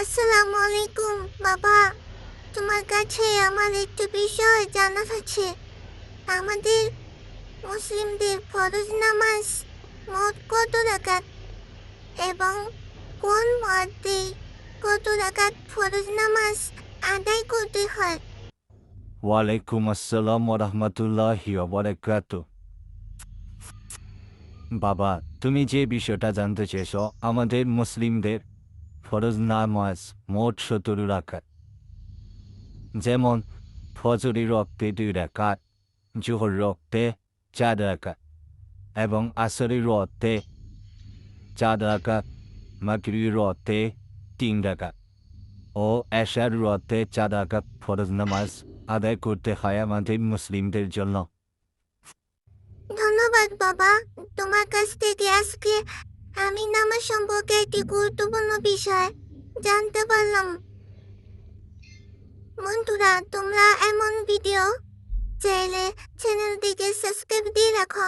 আসসালামু আলাইকুম বাবা। তোমার কাছে আমার একটু বিষয় জানার আছে। আমাদের মুসলিমদের ফরজ নামাজ মোট কত রাকাত এবং কোন ওয়াক্তে কত রাকাত ফরজ নামাজ আদায় করতে হয়? ওয়ালাইকুম আসসালাম ওরহমতুল্লাহি ওয়াবারাকাতু। বাবা, তুমি যে বিষয়টা জানতে চেয়েছো, আমাদের মুসলিমদের ফরজ নামাজ মোট 17 রাকাত। যেমন ফজরি রক্তে 2 রাকাত, জোহর রক্তে 4 রাকাত এবং আসরি রক্তে 4 রাকাত, মাগরিব রক্তে 3 রাকাত ও এশার রক্তে 4 রাকাত ফরজ নামাজ আদায় করতে হয় আমাদের মুসলিমদের জন্য। ধন্যবাদ বাবা। তোমার কাছ থেকে আজকে আমি নামাজ সম্পর্কে একটি গুরুত্বপূর্ণ বিষয় জানতে পারলাম। বন্ধুরা, তোমরা এমন ভিডিও চাইলে চ্যানেলটিকে সাবস্ক্রাইব দিয়ে রাখো।